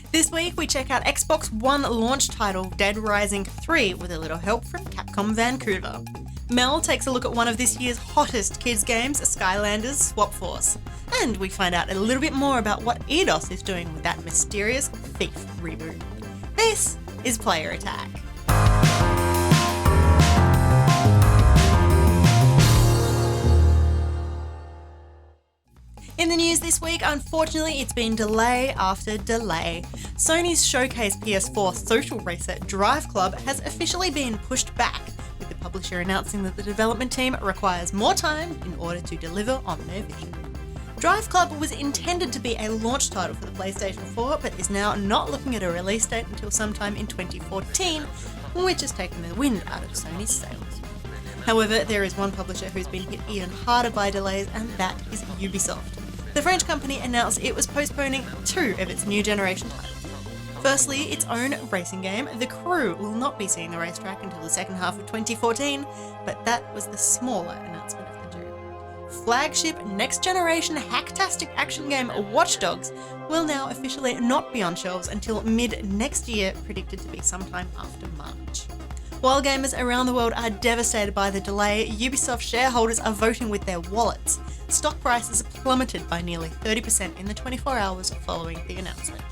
This week we check out Xbox One launch title Dead Rising 3 with a little help from Capcom Vancouver. Mel takes a look at one of this year's hottest kids games, Skylanders Swap Force. And we find out a little bit more about what Eidos is doing with that mysterious Thief reboot. This is Player Attack. In the news this week, unfortunately, it's been delay after delay. Sony's showcase PS4 social racer Drive Club has officially been pushed back, with the publisher announcing that the development team requires more time in order to deliver on their vision. Drive Club was intended to be a launch title for the PlayStation 4, but is now not looking at a release date until sometime in 2014, which has taken the wind out of Sony's sails. However, there is one publisher who's been hit even harder by delays, and that is Ubisoft. The French company announced it was postponing two of its new generation titles. Firstly, its own racing game, The Crew, will not be seeing the racetrack until the second half of 2014, but that was the smaller announcement of the two. Flagship next-generation hacktastic action game Watch Dogs will now officially not be on shelves until mid-next year, predicted to be sometime after March. While gamers around the world are devastated by the delay, Ubisoft shareholders are voting with their wallets. Stock prices plummeted by nearly 30% in the 24 hours following the announcement.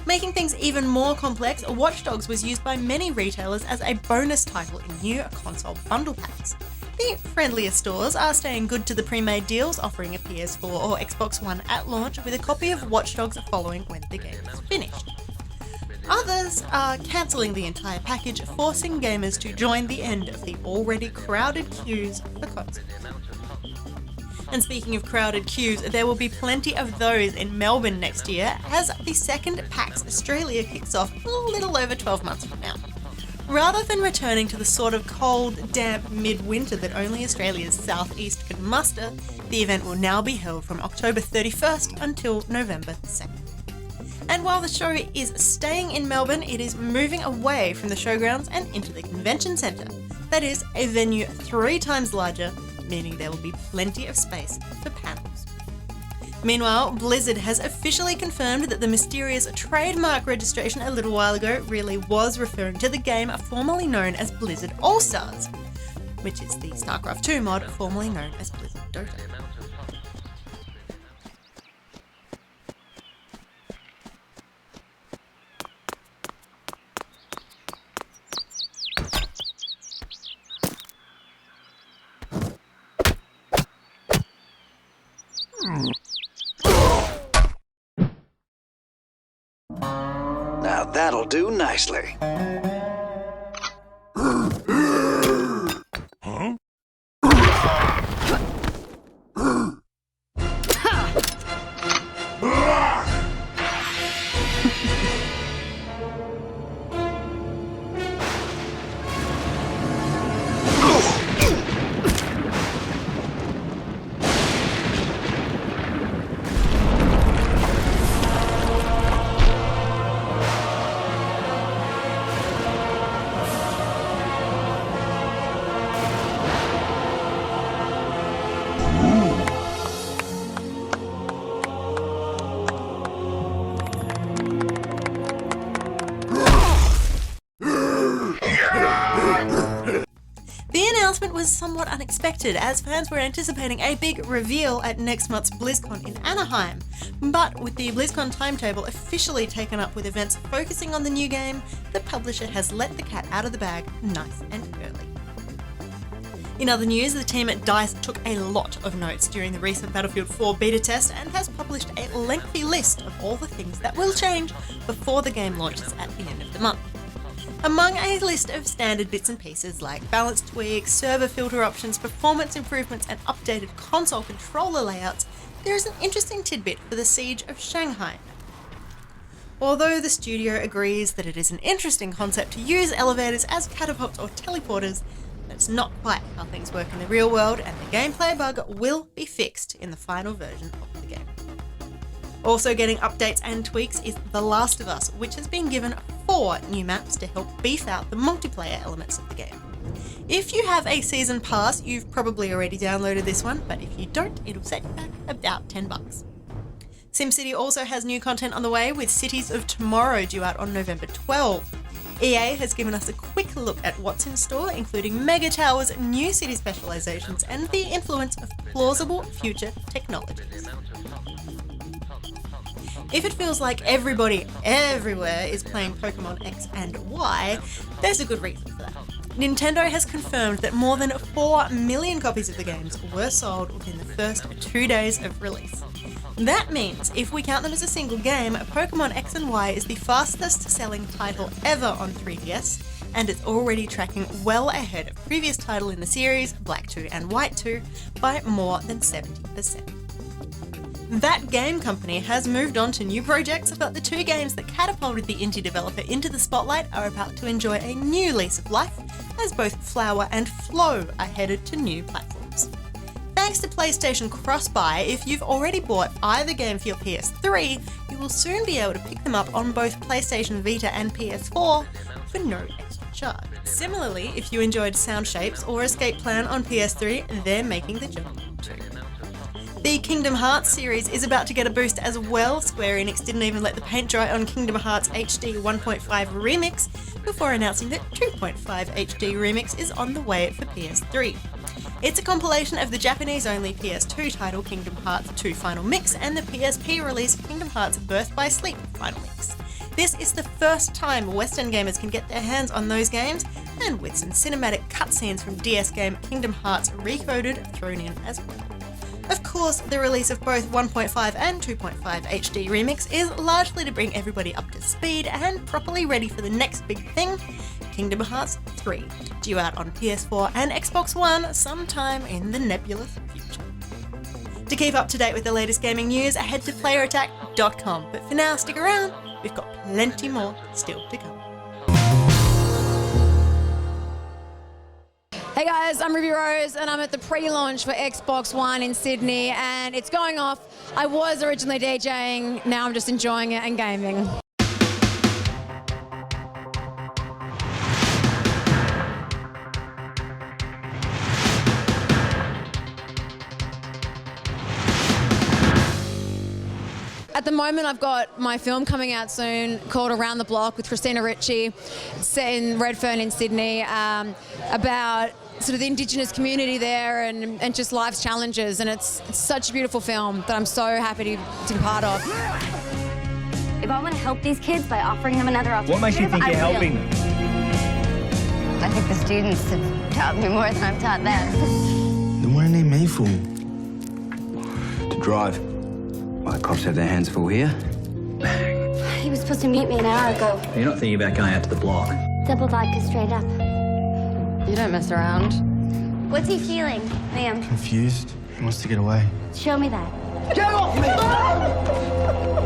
Making things even more complex, Watch Dogs was used by many retailers as a bonus title in new console bundle packs. The friendlier stores are staying good to the pre-made deals, offering a PS4 or Xbox One at launch with a copy of Watch Dogs following when the game is finished. Others are cancelling the entire package, forcing gamers to join the end of the already crowded queues for consoles. And speaking of crowded queues, there will be plenty of those in Melbourne next year as the second PAX Australia kicks off a little over 12 months from now. Rather than returning to the sort of cold, damp mid-winter that only Australia's southeast can muster, the event will now be held from October 31st until November 2nd. And while the show is staying in Melbourne, it is moving away from the showgrounds and into the convention centre. That is, a venue 3 times larger, meaning there will be plenty of space for panels. Meanwhile, Blizzard has officially confirmed that the mysterious trademark registration a little while ago really was referring to the game formerly known as Blizzard All-Stars, which is the StarCraft 2 mod formerly known as Blizzard Dota. Now that'll do nicely. The announcement was somewhat unexpected, as fans were anticipating a big reveal at next month's BlizzCon in Anaheim. But with the BlizzCon timetable officially taken up with events focusing on the new game, the publisher has let the cat out of the bag nice and early. In other news, the team at DICE took a lot of notes during the recent Battlefield 4 beta test and has published a lengthy list of all the things that will change before the game launches at the end of the month. Among a list of standard bits and pieces like balance tweaks, server filter options, performance improvements, and updated console controller layouts, there is an interesting tidbit for the Siege of Shanghai. Although the studio agrees that it is an interesting concept to use elevators as catapults or teleporters, that's not quite how things work in the real world, and the gameplay bug will be fixed in the final version of the game. Also getting updates and tweaks is The Last of Us, which has been given 4 new maps to help beef out the multiplayer elements of the game. If you have a season pass, you've probably already downloaded this one, but if you don't, it'll set you back about $10. SimCity also has new content on the way, with Cities of Tomorrow due out on November 12. EA has given us a quick look at what's in store, including mega towers, new city specializations, and the influence of plausible future technologies. If it feels like everybody everywhere is playing Pokemon X and Y, there's a good reason for that. Nintendo has confirmed that more than 4 million copies of the games were sold within the first 2 days of release. That means, if we count them as a single game, Pokemon X and Y is the fastest selling title ever on 3DS, and it's already tracking well ahead of previous title in the series, Black 2 and White 2, by more than 70%. That game company has moved on to new projects, but the 2 games that catapulted the indie developer into the spotlight are about to enjoy a new lease of life, as both Flower and Flow are headed to new platforms. Thanks to PlayStation Cross-Buy, if you've already bought either game for your PS3, you will soon be able to pick them up on both PlayStation Vita and PS4 for no extra charge. Similarly, if you enjoyed Sound Shapes or Escape Plan on PS3, they're making the jump too. The Kingdom Hearts series is about to get a boost as well. Square Enix didn't even let the paint dry on Kingdom Hearts HD 1.5 Remix before announcing that 2.5 HD Remix is on the way for PS3. It's a compilation of the Japanese-only PS2 title Kingdom Hearts 2 Final Mix and the PSP release Kingdom Hearts Birth by Sleep Final Mix. This is the first time Western gamers can get their hands on those games, and with some cinematic cutscenes from DS game Kingdom Hearts Recoded thrown in as well. Of course, the release of both 1.5 and 2.5 HD Remix is largely to bring everybody up to speed and properly ready for the next big thing, Kingdom Hearts 3, due out on PS4 and Xbox One sometime in the nebulous future. To keep up to date with the latest gaming news, head to playerattack.com. But for now, stick around, we've got plenty more still to come. Hey guys, I'm Ruby Rose and I'm at the pre-launch for Xbox One in Sydney and it's going off. I was originally DJing, now I'm just enjoying it and gaming. At the moment, I've got my film coming out soon called Around the Block with Christina Ricci, set in Redfern in Sydney, about sort of the Indigenous community there and just life's challenges. And it's such a beautiful film that I'm so happy to be part of. If I want to help these kids by offering them another alternative, what makes you think you're helping them? I think the students have taught me more than I've taught them. Then what are they made for? To drive. Well, the cops have their hands full here. He was supposed to meet me an hour ago. You're not thinking about going out to the block? Double vodka straight up. You don't mess around. What's he feeling, Liam? Confused. He wants to get away. Show me that. Get off me!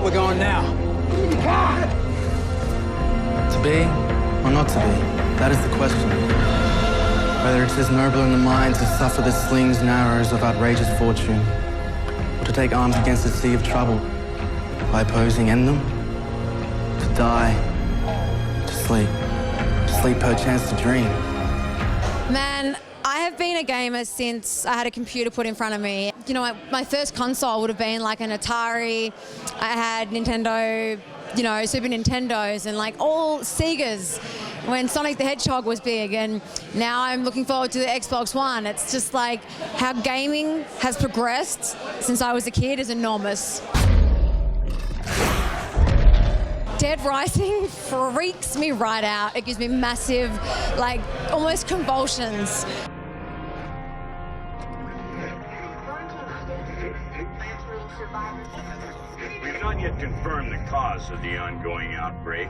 We're going now. To be or not to be? That is the question. Whether it is nobler in the mind to suffer the slings and arrows of outrageous fortune, or to take arms against a sea of trouble by opposing in them, to die, to sleep perchance to dream. Man, I have been a gamer since I had a computer put in front of me. You know, my first console would have been like an Atari. I had Nintendo, you know, Super Nintendos and like all Segas when Sonic the Hedgehog was big, and now I'm looking forward to the Xbox One. It's just like how gaming has progressed since I was a kid is enormous. Dead Rising freaks me right out. It gives me massive, like, almost convulsions. We've not yet confirmed the cause of the ongoing outbreak.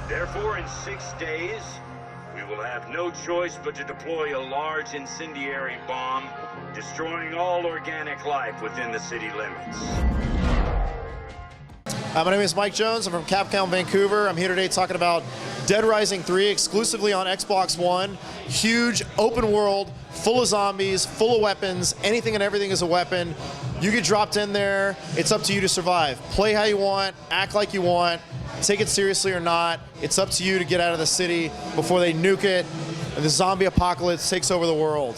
Therefore, in 6 days, we will have no choice but to deploy a large incendiary bomb, destroying all organic life within the city limits. My name is Mike Jones. I'm from Capcom Vancouver. I'm here today talking about Dead Rising 3 exclusively on Xbox One. Huge open world, full of zombies, full of weapons. Anything and everything is a weapon. You get dropped in there. It's up to you to survive. Play how you want, act like you want, take it seriously or not. It's up to you to get out of the city before they nuke it and the zombie apocalypse takes over the world.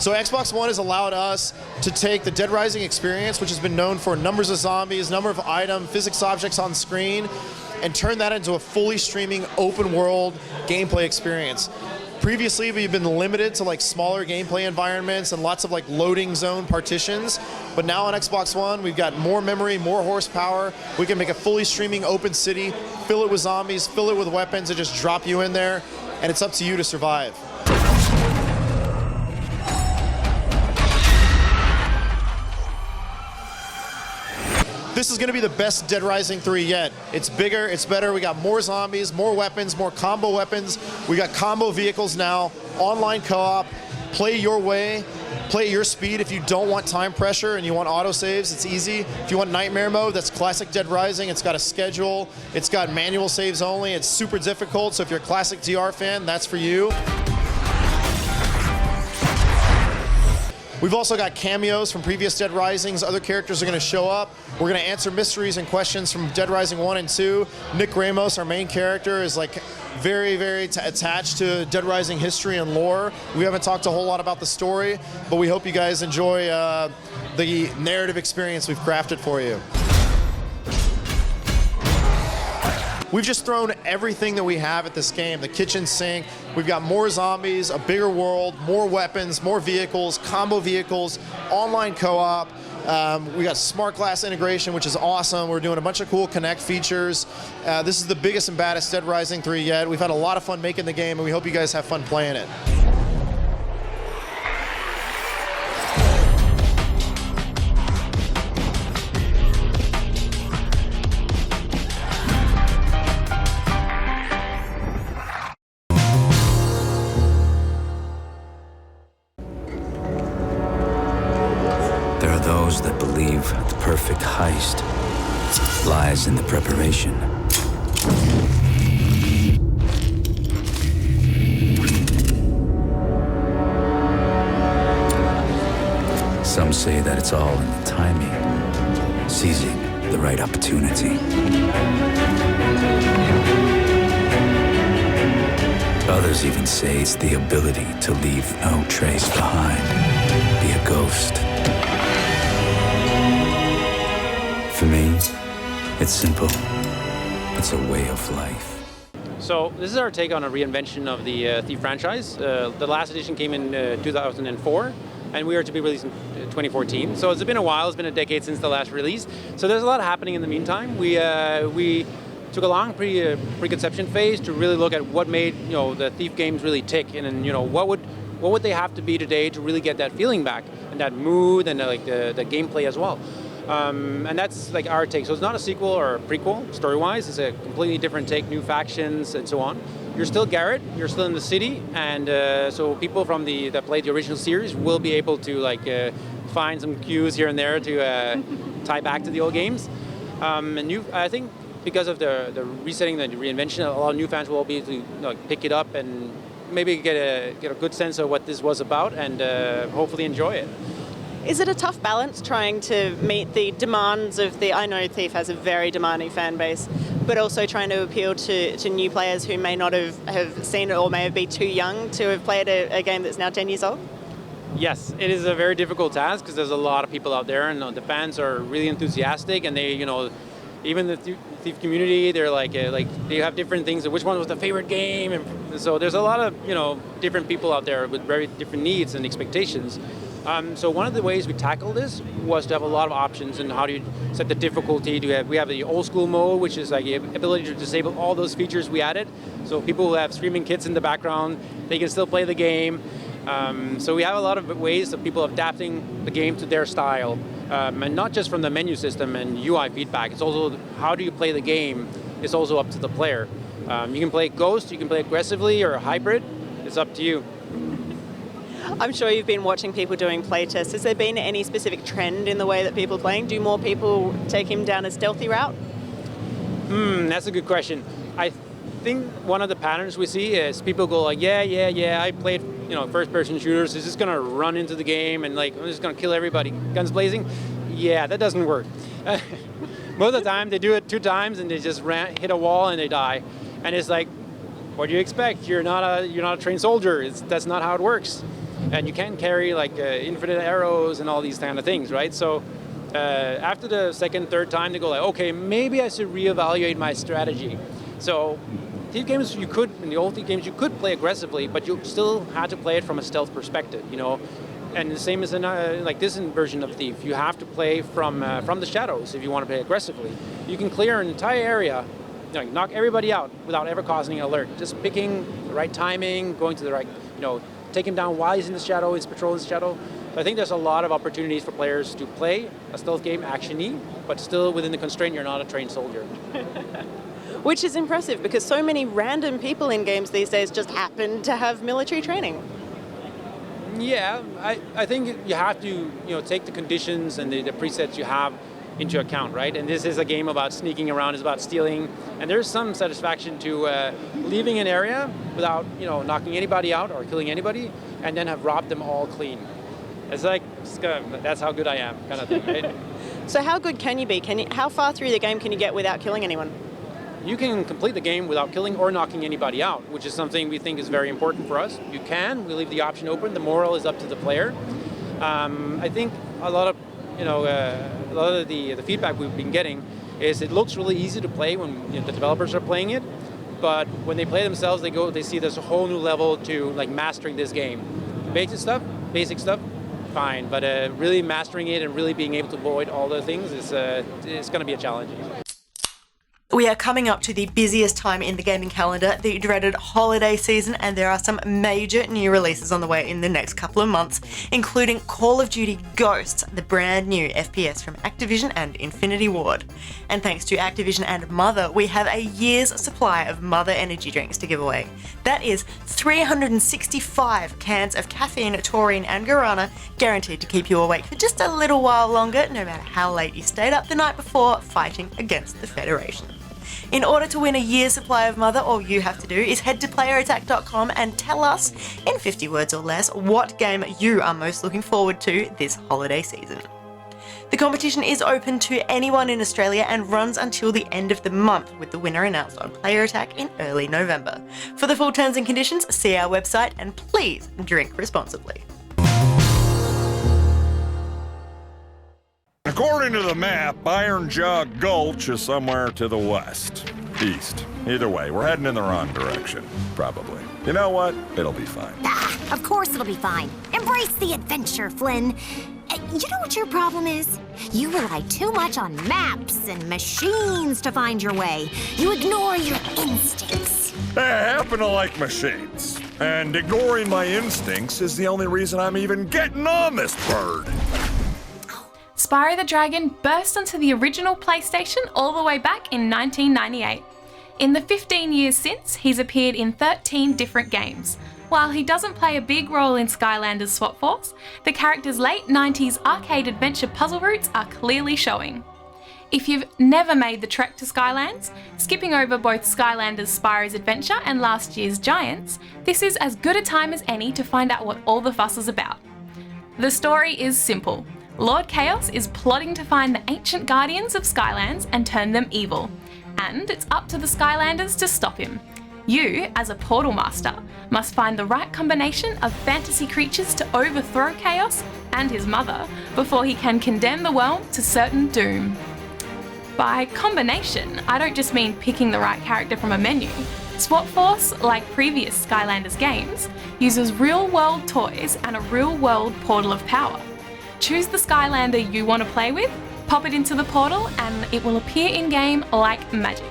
So Xbox One has allowed us to take the Dead Rising experience, which has been known for numbers of zombies, number of items, physics objects on screen, and turn that into a fully streaming open world gameplay experience. Previously, we've been limited to like smaller gameplay environments and lots of like loading zone partitions. But now on Xbox One, we've got more memory, more horsepower. We can make a fully streaming open city, fill it with zombies, fill it with weapons, and just drop you in there. And it's up to you to survive. This is going to be the best Dead Rising 3 yet. It's bigger, it's better. We got more zombies, more weapons, more combo weapons. We got combo vehicles now, online co-op, play your way, play at your speed. If you don't want time pressure and you want autosaves, it's easy. If you want nightmare mode, that's classic Dead Rising. It's got a schedule, it's got manual saves only, it's super difficult, so if you're a classic DR fan, that's for you. We've also got cameos from previous Dead Risings. Other characters are going to show up. We're going to answer mysteries and questions from Dead Rising 1 and 2. Nick Ramos, our main character, is like very, very attached to Dead Rising history and lore. We haven't talked a whole lot about the story, but we hope you guys enjoy the narrative experience we've crafted for you. We've just thrown everything that we have at this game, the kitchen sink. We've got more zombies, a bigger world, more weapons, more vehicles, combo vehicles, online co-op. We got smart glass integration, which is awesome. We're doing a bunch of cool Connect features. This is the biggest and baddest Dead Rising 3 yet. We've had a lot of fun making the game, and we hope you guys have fun playing it. Those that believe the perfect heist lies in the preparation. Some say that it's all in the timing, seizing the right opportunity. Others even say it's the ability to leave no trace behind, be a ghost. For me, it's simple. It's a way of life. So this is our take on a reinvention of the Thief franchise. The last edition came in 2004, and we are to be released in 2014. So it's been a while. It's been a decade since the last release. So there's a lot happening in the meantime. We took a long preconception phase to really look at what made the Thief games really tick, and then what would they have to be today to really get that feeling back and that mood and the gameplay as well. And that's like our take. So it's not a sequel or a prequel, story-wise. It's a completely different take, new factions and so on. You're still Garrett, you're still in the city, and so people from that played the original series will be able to find some cues here and there to tie back to the old games. I think because of the resetting, the reinvention, a lot of new fans will be able to pick it up and maybe get a good sense of what this was about and hopefully enjoy it. Is it a tough balance trying to meet the demands of I know Thief has a very demanding fan base, but also trying to appeal to new players who may not have seen it or may be too young to have played a game that's now 10 years old? Yes, it is a very difficult task because there's a lot of people out there, and the fans are really enthusiastic, and they, even the Thief community, they're they have different things. Which one was the favorite game? And so there's a lot of different people out there with very different needs and expectations. So one of the ways we tackled this was to have a lot of options and how do you set the difficulty. We have the old school mode, which is like the ability to disable all those features we added. So people who have screaming kids in the background, they can still play the game. So we have a lot of ways of people adapting the game to their style. And not just from the menu system and UI feedback. It's also how do you play the game is also up to the player. You can play Ghost, you can play aggressively or hybrid. It's up to you. I'm sure you've been watching people doing playtests. Has there been any specific trend in the way that people are playing? Do more people take him down a stealthy route? That's a good question. I think one of the patterns we see is people go like, yeah, I played first-person shooters. Is just gonna run into the game and I'm just gonna kill everybody, guns blazing? Yeah, that doesn't work. Most of the time they do it 2 times and they just hit a wall and they die. And it's like, what do you expect? You're not a trained soldier. That's not how it works. and you can't carry like infinite arrows and all these kind of things, right? So after the second, third time, they go like, okay, maybe I should reevaluate my strategy. So Thief games, in the old Thief games, you could play aggressively, but you still had to play it from a stealth perspective, you know. And the same as in like this version of Thief, you have to play from the shadows if you want to play aggressively. You can clear an entire area, you know, knock everybody out without ever causing an alert. Just picking the right timing, going to the right, you know, take him down while he's in the shadow, he's patrolling the shadow. So I think there's a lot of opportunities for players to play a stealth game, action-y, but still within the constraint you're not a trained soldier. Which is impressive because so many random people in games these days just happen to have military training. Yeah, I think you have to, you know, take the conditions and the presets you have into account, right? And this is a game about sneaking around, it's about stealing, and there's some satisfaction to leaving an area without, you know, knocking anybody out or killing anybody, and then have robbed them all clean. It's like, that's how good I am, kind of thing, right? So how good can you be? How far through the game can you get without killing anyone? You can complete the game without killing or knocking anybody out, which is something we think is very important for us. You can, we leave the option open. The moral is up to the player. I think a lot of, you know, a lot of the feedback we've been getting is it looks really easy to play when, you know, the developers are playing it, but when they play themselves, they see there's a whole new level to like mastering this game. Basic stuff, fine, but really mastering it and really being able to avoid all the things is it's going to be a challenge. We are coming up to the busiest time in the gaming calendar, the dreaded holiday season, and there are some major new releases on the way in the next couple of months, including Call of Duty Ghosts, the brand new FPS from Activision and Infinity Ward. And thanks to Activision and Mother, we have a year's supply of Mother energy drinks to give away. That is 365 cans of caffeine, taurine and guarana, guaranteed to keep you awake for just a little while longer, no matter how late you stayed up the night before fighting against the Federation. In order to win a year's supply of Mother, all you have to do is head to playerattack.com and tell us, in 50 words or less, what game you are most looking forward to this holiday season. The competition is open to anyone in Australia and runs until the end of the month, with the winner announced on Player Attack in early November. For the full terms and conditions, see our website, and please drink responsibly. According to the map, Iron Jaw Gulch is somewhere to the west. East. Either way, we're heading in the wrong direction. Probably. You know what? It'll be fine. Of course it'll be fine. Embrace the adventure, Flynn. You know what your problem is? You rely too much on maps and machines to find your way. You ignore your instincts. I happen to like machines. And ignoring my instincts is the only reason I'm even getting on this bird. Spyro the Dragon burst onto the original PlayStation all the way back in 1998. In the 15 years since, he's appeared in 13 different games. While he doesn't play a big role in Skylanders Swap Force, the character's late 90s arcade adventure puzzle roots are clearly showing. If you've never made the trek to Skylands, skipping over both Skylanders Spyro's Adventure and last year's Giants, this is as good a time as any to find out what all the fuss is about. The story is simple. Lord Chaos is plotting to find the ancient guardians of Skylands and turn them evil, and it's up to the Skylanders to stop him. You, as a portal master, must find the right combination of fantasy creatures to overthrow Chaos and his mother before he can condemn the world to certain doom. By combination, I don't just mean picking the right character from a menu. Swap Force, like previous Skylanders games, uses real-world toys and a real-world portal of power. Choose the Skylander you want to play with, pop it into the portal, and it will appear in-game like magic.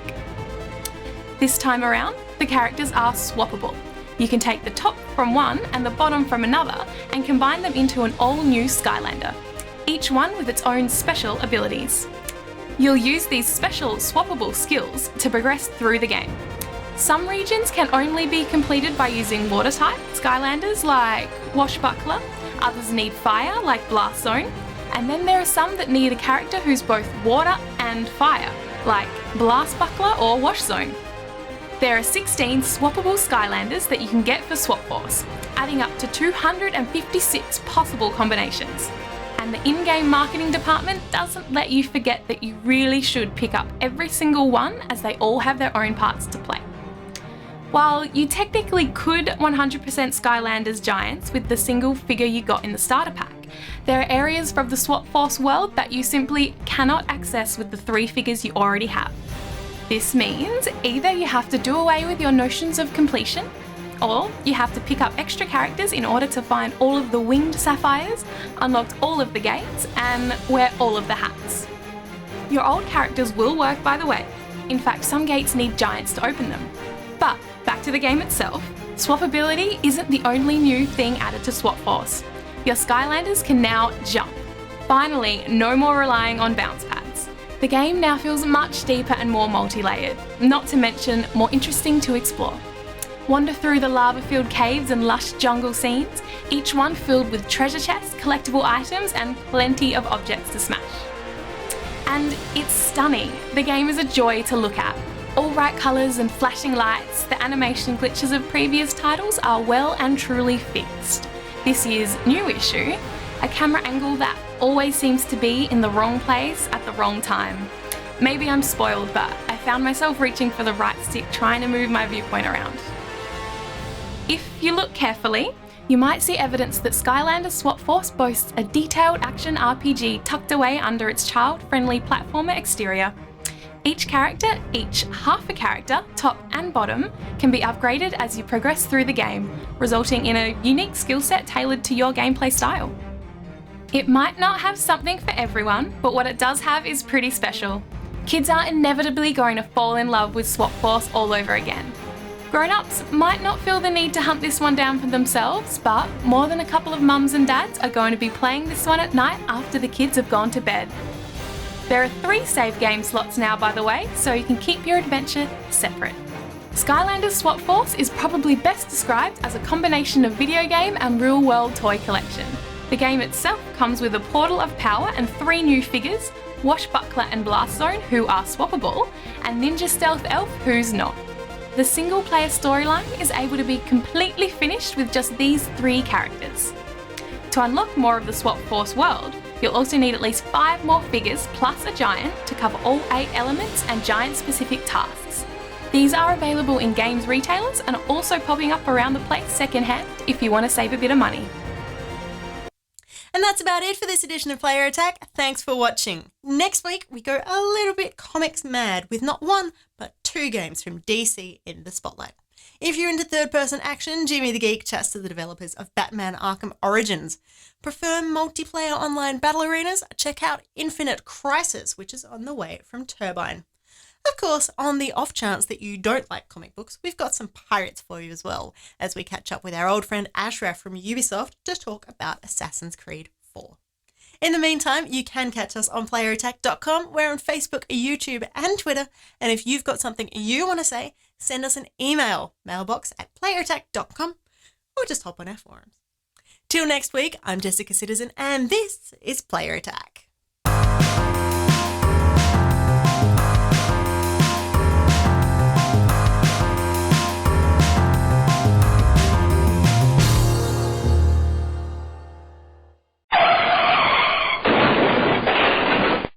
This time around, the characters are swappable. You can take the top from one and the bottom from another and combine them into an all-new Skylander, each one with its own special abilities. You'll use these special swappable skills to progress through the game. Some regions can only be completed by using water-type Skylanders like Washbuckler. Others need fire, like Blast Zone, and then there are some that need a character who's both water and fire, like Blast Buckler or Wash Zone. There are 16 swappable Skylanders that you can get for Swap Force, adding up to 256 possible combinations. And the in-game marketing department doesn't let you forget that you really should pick up every single one, as they all have their own parts to play. While you technically could 100% Skylanders Giants with the single figure you got in the starter pack, there are areas from the Swap Force world that you simply cannot access with the 3 figures you already have. This means either you have to do away with your notions of completion, or you have to pick up extra characters in order to find all of the winged sapphires, unlock all of the gates, and wear all of the hats. Your old characters will work, by the way. In fact, some gates need giants to open them. But back to the game itself, swappability isn't the only new thing added to Swap Force. Your Skylanders can now jump. Finally, no more relying on bounce pads. The game now feels much deeper and more multi-layered, not to mention more interesting to explore. Wander through the lava-filled caves and lush jungle scenes, each one filled with treasure chests, collectible items, and plenty of objects to smash. And it's stunning. The game is a joy to look at. All bright colours and flashing lights, the animation glitches of previous titles are well and truly fixed. This year's new issue, a camera angle that always seems to be in the wrong place at the wrong time. Maybe I'm spoiled, but I found myself reaching for the right stick trying to move my viewpoint around. If you look carefully, you might see evidence that Skylanders Swap Force boasts a detailed action RPG tucked away under its child-friendly platformer exterior. Each character, each half a character, top and bottom, can be upgraded as you progress through the game, resulting in a unique skill set tailored to your gameplay style. It might not have something for everyone, but what it does have is pretty special. Kids are inevitably going to fall in love with Swap Force all over again. Grown-ups might not feel the need to hunt this one down for themselves, but more than a couple of mums and dads are going to be playing this one at night after the kids have gone to bed. There are 3 save game slots now, by the way, so you can keep your adventure separate. Skylanders Swap Force is probably best described as a combination of video game and real-world toy collection. The game itself comes with a Portal of Power and 3 new figures, Washbuckler and Blast Zone, who are swappable, and Ninja Stealth Elf, who's not. The single-player storyline is able to be completely finished with just these 3 characters. To unlock more of the Swap Force world, you'll also need at least 5 more figures plus a giant to cover all 8 elements and giant-specific tasks. These are available in games retailers and are also popping up around the place secondhand if you want to save a bit of money. And that's about it for this edition of Player Attack. Thanks for watching. Next week, we go a little bit comics mad with not 1, but 2 games from DC in the spotlight. If you're into third-person action, Jimmy the Geek chats to the developers of Batman Arkham Origins. Prefer multiplayer online battle arenas? Check out Infinite Crisis, which is on the way from Turbine. Of course, on the off chance that you don't like comic books, we've got some pirates for you as well, as we catch up with our old friend Ashraf from Ubisoft to talk about Assassin's Creed 4. In the meantime, you can catch us on playerattack.com. We're on Facebook, YouTube and Twitter, and if you've got something you want to say, send us an email, mailbox@playerattack.com, or just hop on our forums. Till next week, I'm Jessica Citizen, and this is Player Attack.